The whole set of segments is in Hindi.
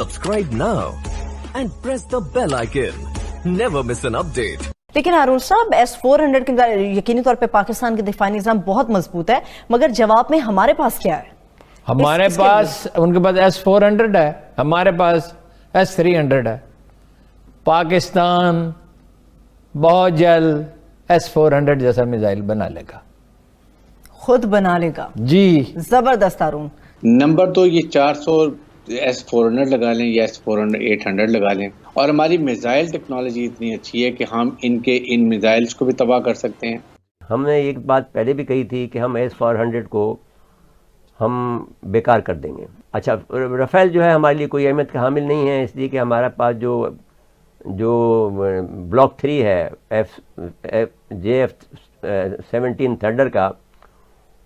Subscribe now and press the bell icon. Never miss an update. लेकिन हारून साहब S-400 के यकीनी तौर पे पाकिस्तान के दिफाई निज़ाम बहुत मजबूत है, मगर जवाब में हमारे पास क्या है? हमारे पास उनके पास S-400 है, हमारे पास S-300 है। पाकिस्तान बहुत जल्द S-400 जैसा मिसाइल बना लेगा, खुद बना लेगा जी। जबरदस्त हारून। नंबर तो ये 400 S-400 लगा लें या S-800 लगा लें, और हमारी मिसाइल टेक्नोलॉजी इतनी अच्छी है कि हम इन मिसाइल्स को भी तबाह कर सकते हैं। हमने एक बात पहले भी कही थी कि हम S-400 को हम बेकार कर देंगे। अच्छा, राफेल जो है हमारे लिए कोई अहमियत का हामिल नहीं है, इसलिए कि हमारे पास जो ब्लॉक 3 है JF-17 थंडर का,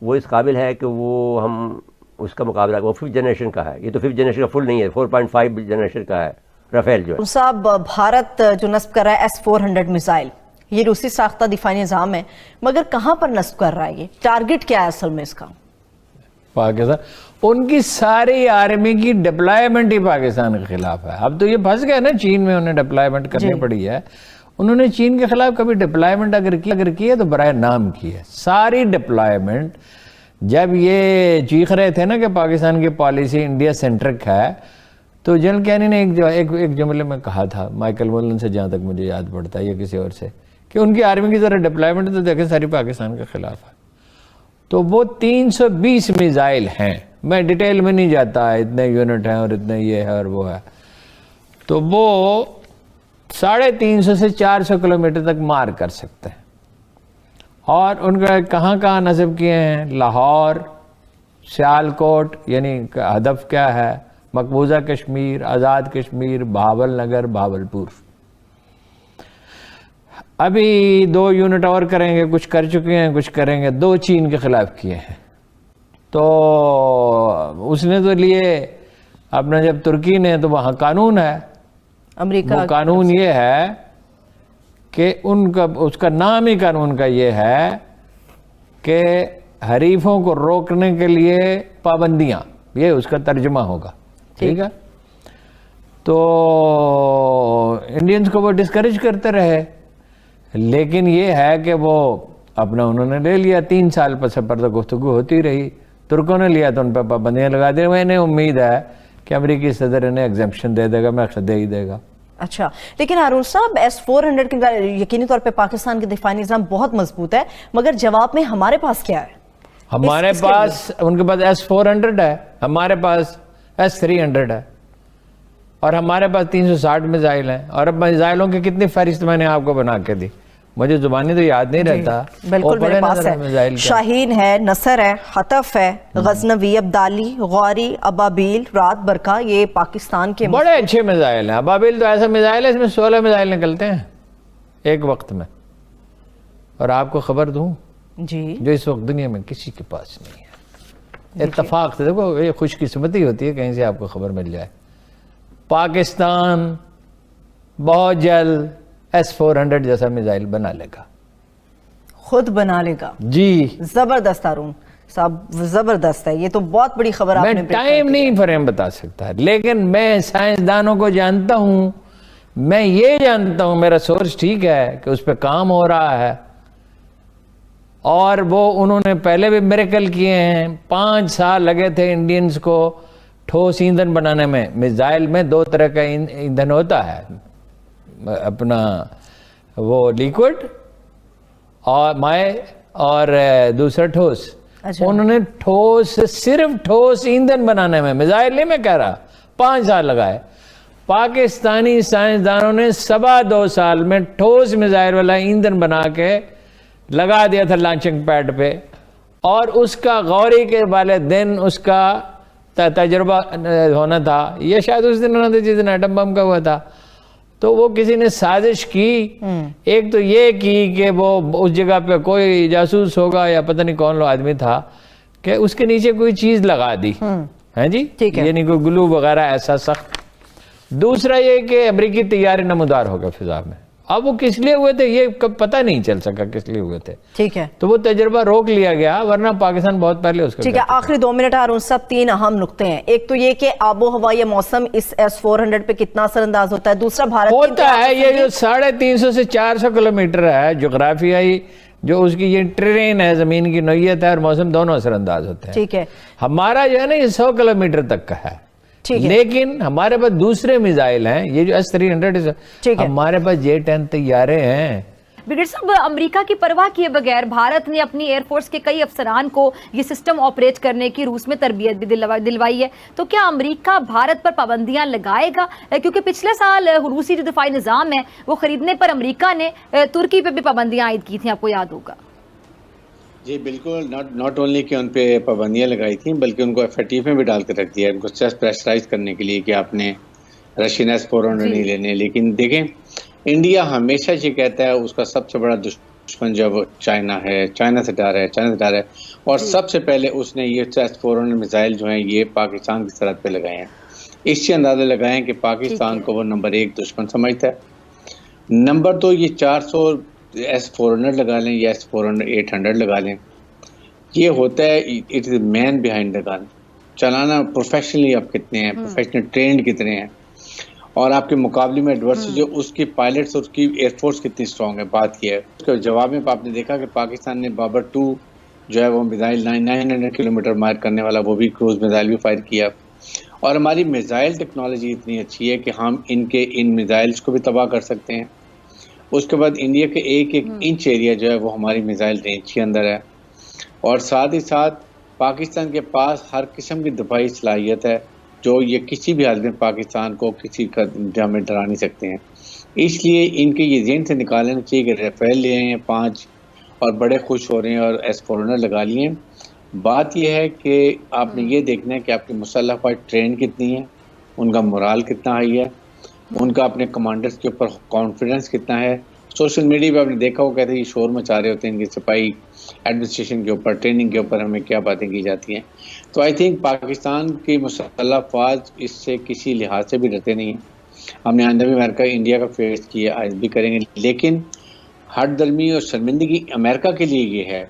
वो इस काबिल है कि वो हम उसका मुकाबला, वो 5th जनरेशन का है। ये तो 5th जनरेशन का फुल नहीं है, 4.5 जनरेशन का है राफेल जो है। साहब, भारत जो नस्ब कर रहा है S-400 मिसाइल, ये रूसी साख्ता दिफाई निज़ाम है, मगर कहाँ पर नस्ब कर रहा है? ये टारगेट क्या है असल में इसका? पाकिस्तान, उनकी सारी आर्मी की डिप्लॉयमेंट ही पाकिस्तान के खिलाफ है। अब तो ये फंस गए ना, चीन में उन्हें डिप्लॉयमेंट करनी पड़ी है। उन्होंने चीन के खिलाफ कभी डिप्लॉयमेंट अगर की है तो बराए नाम की है। सारी डिप्लॉयमेंट, जब ये चीख रहे थे ना कि पाकिस्तान की पॉलिसी इंडिया सेंट्रिक है, तो जनरल कैनी ने एक जुमले में कहा था, माइकल मोलन से जहाँ तक मुझे याद पड़ता है या किसी और से, कि उनकी आर्मी की तरह डिप्लॉयमेंट तो देखें सारी पाकिस्तान के खिलाफ है। तो वो 320 मिसाइल हैं, मैं डिटेल में नहीं जाता, इतने यूनिट हैं और इतने ये है और वो है। तो वो 350 से 400 किलोमीटर तक मार कर सकते हैं। और उनका कहाँ कहाँ नस्ब किए हैं? लाहौर, सियालकोट, यानी हदफ क्या है, मकबूजा कश्मीर, आज़ाद कश्मीर, भावल नगर, भावलपुर। अभी 2 यूनिट और करेंगे, कुछ कर चुके हैं, कुछ करेंगे। 2 चीन के खिलाफ किए हैं। तो उसने तो लिए अपना, जब तुर्की ने, तो वहाँ कानून है अमेरिका, वो कानून ये है कि उसका नाम ही कानून का ये है कि हरीफों को रोकने के लिए पाबंदियां, ये उसका तर्जुमा होगा, ठीक है। तो इंडियंस को वो डिस्करेज करते रहे, लेकिन ये है कि वो अपना उन्होंने ले लिया। 3 साल पर तो गुफ्तगू होती रही, तुर्कों ने लिया तो उन पर पाबंदियां लगा दी। मैंने उम्मीद है कि अमेरिकी सदर इन्हें एग्जेम्पशन दे देगा, मैं दे ही देगा। अच्छा, लेकिन हारून साहब, S-400 के यकीनी तौर पे पाकिस्तान के दिफाई निज़ाम बहुत मजबूत है, मगर जवाब में हमारे पास क्या है? हमारे पास, उनके पास S-400 है, हमारे पास S-300 है, और हमारे पास 360 मिसाइल हैं। और अब मिसाइलों की कितनी फहरिस्त मैंने आपको बना के दी, मुझे जुबानी तो याद नहीं रहता। बिल्कुल मेरे पास है। शाहीन है, नसर है, हतफ है, गजनवी, अब्दाली, गौरी, अबाबील, रात बरका, ये पाकिस्तान के बड़े अच्छे मिसाइल हैं। अबाबील तो ऐसा मिसाइल है, इसमें 16 मिसाइल निकलते हैं एक वक्त में। और आपको खबर दूं जी, जो इस वक्त दुनिया में किसी के पास नहीं है। इत्तफाक से देखो, ये खुशकिस्मती होती है कहीं से आपको खबर मिल जाए। पाकिस्तान बहुत जल्द S-400 जैसा मिसाइल बना लेगा, खुद बना लेगा, जी। जबरदस्त हारून साहब, जबरदस्त है। ये तो बहुत बड़ी खबर आपने। मैं टाइम नहीं फ्रेम बता सकता, लेकिन मैं साइंसदानों को जानता हूं, मैं ये जानता हूं, मेरा सोर्स ठीक है कि उस पर काम हो रहा है। और वो उन्होंने पहले भी मिरेकल किए हैं। 5 साल लगे थे इंडियंस को ठोस ईंधन बनाने में। मिसाइल में 2 तरह का ईंधन होता है, अपना वो लिक्विड और माय, और दूसरा ठोस। अच्छा। उन्होंने सिर्फ ठोस ईंधन बनाने में, मिसाइल नहीं मैं कह रहा, 5 साल लगाए। पाकिस्तानी साइंसदानों ने 2.25 साल में ठोस मिसाइल वाला ईंधन बना के लगा दिया था लॉन्चिंग पैड पे। और उसका गौरी के वाले दिन उसका तजुर्बा होना था, ये शायद उस दिन होना था जिस दिन एटम बम का हुआ था। तो वो किसी ने साजिश की, एक तो ये की कि वो उस जगह पे कोई जासूस होगा या पता नहीं कौन लो आदमी था, कि उसके नीचे कोई चीज लगा दी है जी, ठीक है, यानी कोई ग्लू वगैरह ऐसा सख्त। दूसरा ये कि अमेरिकी तैयारी नमूदार हो गया फिजा में, अब वो किस लिए हुए थे ये कब पता नहीं चल सका किस लिए हुए थे। ठीक है, तो वो तजर्बा रोक लिया गया, वरना पाकिस्तान बहुत पहले उसका। ठीक है, आखिरी 2 मिनट हारून साहब, 3 अहम नुक्ते हैं। एक तो ये कि आबो हवा या मौसम इस S-400 पे कितना असरअंदाज होता है। दूसरा, भारत होता है ये जो 350 से 400 किलोमीटर है जोग्राफियाई, जो उसकी ये ट्रेन है, जमीन की नौयत है और मौसम दोनों असरअंदाज होते हैं। ठीक है, हमारा जो है ना ये 100 किलोमीटर तक का है, लेकिन हमारे पास दूसरे मिसाइल हैं, ये जो S-300, हमारे पास J-10 तैयारे हैं। ब्रिगेडियर साहब, अमेरिका की परवाह किए बगैर भारत ने अपनी एयरफोर्स के कई अफसरान को ये सिस्टम ऑपरेट करने की रूस में तरबियत भी दिलवाई है, तो क्या अमेरिका भारत पर पाबंदियां लगाएगा? क्योंकि पिछले साल रूसी जो दिफाई निज़ाम है वो खरीदने पर अमेरिका ने तुर्की पे भी पाबंदियां आयद की थी, आपको याद होगा। जी बिल्कुल, नॉट ओनली कि उन पे पाबंदियां लगाई थी, बल्कि उनको FATF में भी डाल के रख दिया, उनको प्रेशराइज करने के लिए कि आपने रशियन S-400 नहीं लेने। लेकिन देखें, इंडिया हमेशा ये कहता है उसका सबसे बड़ा दुश्मन जो वो चाइना है, चाइना से डर है, और सबसे पहले उसने ये S-400 मिसाइल जो हैं ये पाकिस्तान की सरहद पे लगाए हैं। इससे अंदाजा लगाएं कि पाकिस्तान को वो नंबर 1 दुश्मन समझता है। नंबर 2, ये 400 S-400 लगा लें या S-800 लगा लें, ये होता है it is man behind the gun. चलाना प्रोफेशनली आप कितने हैं, प्रोफेशनल ट्रेंड कितने हैं, और आपके मुकाबले में एडवर्सरी जो उसकी पायलट्स और उसकी एयरफोर्स कितनी स्ट्रॉन्ग है, बात किया है। उसके जवाब में आपने देखा कि पाकिस्तान ने बाबर 2 जो है वो मिसाइल 900 किलोमीटर मार करने वाला वो भी क्रूज मिसाइल भी फायर किया, और हमारी मिसाइल टेक्नोलॉजी इतनी अच्छी है कि हम इन मिसाइल्स को भी तबाह कर सकते हैं। उसके बाद इंडिया के एक इंच एरिया जो है वो हमारी मिसाइल रेंज के अंदर है, और साथ ही साथ पाकिस्तान के पास हर किस्म की दफाई सलाहियत है जो ये किसी भी हालत में पाकिस्तान को किसी कदम में डरा नहीं सकते हैं। इसलिए इनके ये जेन से निकालना चाहिए कि राफेल ले आए हैं 5 और बड़े खुश हो रहे हैं और S-400 लगा लिए। बात यह है कि आपने ये देखना है कि आपकी मुसल्लह फ़ौज ट्रेन कितनी है, उनका मोराल कितना हाई है, उनका अपने कमांडर्स के ऊपर कॉन्फिडेंस कितना है। सोशल मीडिया पे आपने देखा, वो कहते हैं ये शोर मचा रहे होते हैं इनके सिपाही एडमिनिस्ट्रेशन के ऊपर, ट्रेनिंग के ऊपर हमें क्या बातें की जाती हैं। तो आई थिंक पाकिस्तान की मुसल्लह फ़ौज इससे किसी लिहाज से भी डरते नहीं हैं। हमने आंदा भी अमेरिका इंडिया का फेस किया, आज भी करेंगे, लेकिन हर दर्मी और शर्मिंदगी अमेरिका के लिए ये है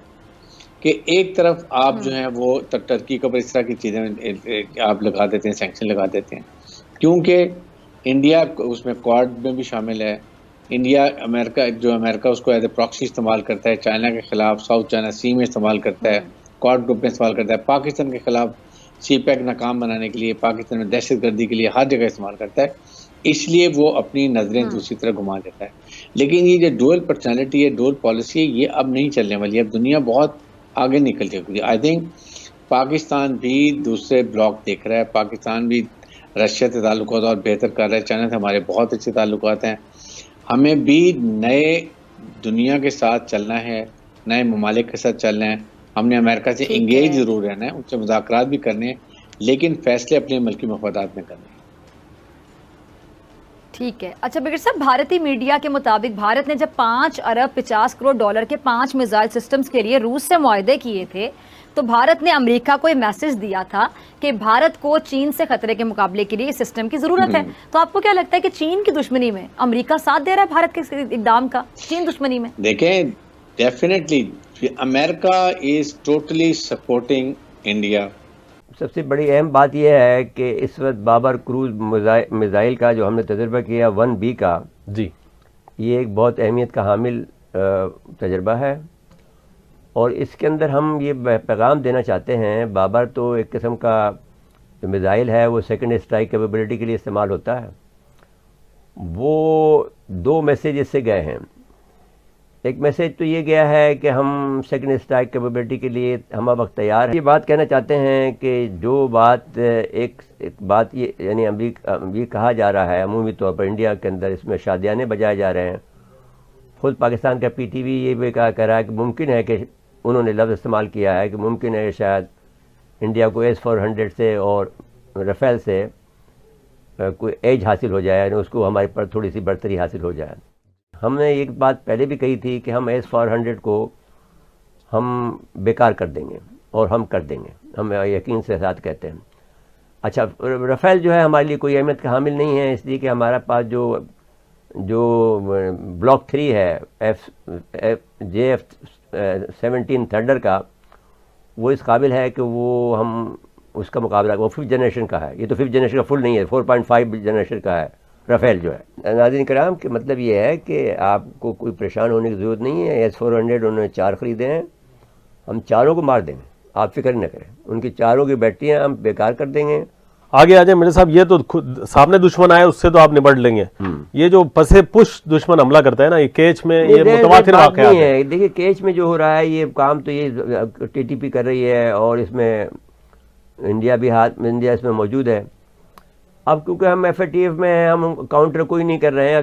कि एक तरफ आप जो है वो टर्की के ऊपर इस तरह की चीज़ें आप लगा देते हैं, सैंक्शन लगा देते हैं, क्योंकि इंडिया उसमें क्वाड में भी शामिल है। इंडिया अमेरिका उसको एज ए प्रॉक्सी इस्तेमाल करता है, चाइना के खिलाफ साउथ चाइना सी में इस्तेमाल करता है, क्वाड ग्रुप में इस्तेमाल करता है, पाकिस्तान के खिलाफ CPEC नाकाम बनाने के लिए, पाकिस्तान में दहशतगर्दी के लिए हर जगह इस्तेमाल करता है। इसलिए वो अपनी नज़रें दूसरी तरह घुमा देता है। लेकिन ये जो डुअल पर्सनैलिटी है, डुअल पॉलिसी है, ये अब नहीं चलने वाली है। अब दुनिया बहुत आगे निकल चुकी है। आई थिंक पाकिस्तान भी दूसरे ब्लॉक देख रहा है, पाकिस्तान भी रशिया से ताल्लुकात और बेहतर कर रहा है, चाइना से हमारे बहुत अच्छे ताल्लुकात हैं। हमें भी नए दुनिया के साथ चलना है, नए ममालिक के साथ चलना है। हमने अमेरिका से इंगेज जरूर रहना है, उनसे मुज़ाकरात भी करने हैं, लेकिन फैसले अपने मुल्की मफादात में करने हैं। ठीक है। अच्छा ब्रिगेडियर साहब, भारतीय मीडिया के मुताबिक भारत ने जब 5 अरब 50 करोड़ डॉलर के 5 मिसाइल सिस्टम्स के लिए रूस से मुआहदे किए थे, तो भारत ने अमेरिका को ये मैसेज दिया था कि भारत को चीन से खतरे के मुकाबले के लिए इस सिस्टम की जरूरत है। तो आपको क्या लगता है कि चीन की दुश्मनी में अमेरिका साथ दे रहा है भारत के इकदाम का, चीन दुश्मनी में? देखें, definitely America is totally supporting India. सबसे बड़ी अहम बात यह है कि इस वक्त बाबर क्रूज मिसाइल का जो हमने तजर्बा किया 1B का जी, ये एक बहुत अहमियत का हामिल तजर्बा है, और इसके अंदर हम ये पैगाम देना चाहते हैं। बाबर तो एक किस्म का मिसाइल है, वो सेकंड स्ट्राइक कैपेबिलिटी के लिए इस्तेमाल होता है। वो 2 मैसेज इससे गए हैं। एक मैसेज तो ये गया है कि हम सेकंड स्ट्राइक कैपेबिलिटी के लिए हम अब वक्त तैयार हैं। ये बात कहना चाहते हैं कि जो बात एक बात ये यानी अभी कहा जा रहा है अमूमी तौर पर इंडिया के अंदर, इसमें शादियाने बजाए जा रहे हैं। खुद पाकिस्तान का PTV ये भी कह रहा है कि मुमकिन है कि उन्होंने लफ्ज़ इस्तेमाल किया है कि मुमकिन है शायद इंडिया को S-400 से और राफेल से कोई एज हासिल हो जाए, यानी उसको हमारे पर थोड़ी सी बढ़तरी हासिल हो जाए। हमने एक बात पहले भी कही थी कि हम S-400 को हम बेकार कर देंगे, और हम कर देंगे, हम यकीन से साथ कहते हैं। अच्छा, राफेल जो है हमारे लिए कोई अहमियत का हामिल नहीं है, इसलिए कि हमारे पास जो ब्लॉक 3 है JF-17 थंडर का, वो इस काबिल है कि वो हम उसका मुकाबला, वो 5th जनरेशन का है। ये तो 5th जनरेशन का फुल नहीं है, 4.5 जनरेशन का है राफेल जो है। नाज़रीन कराम, कि मतलब ये है कि आपको कोई परेशान होने की ज़रूरत नहीं है। S-400 उन्होंने 4 ख़रीदे हैं, हम चारों को मार देंगे, आप फिक्र न करें। उनकी चारों की बैटरियाँ हम बेकार कर देंगे। आगे आ जाए मेरे साहब, ये तो खुद सामने दुश्मन आए उससे तो आप निपट लेंगे। ये जो पसे पुश दुश्मन हमला करता है ना, ये केच में ये मुतवातिर वाक़या है। देखिए केच में जो हो रहा है ये काम, तो ये TTP कर रही है और इसमें इंडिया भी इंडिया इसमें मौजूद है। अब क्योंकि हम FATF में हैं, हम काउंटर कोई नहीं कर रहे हैं। अगर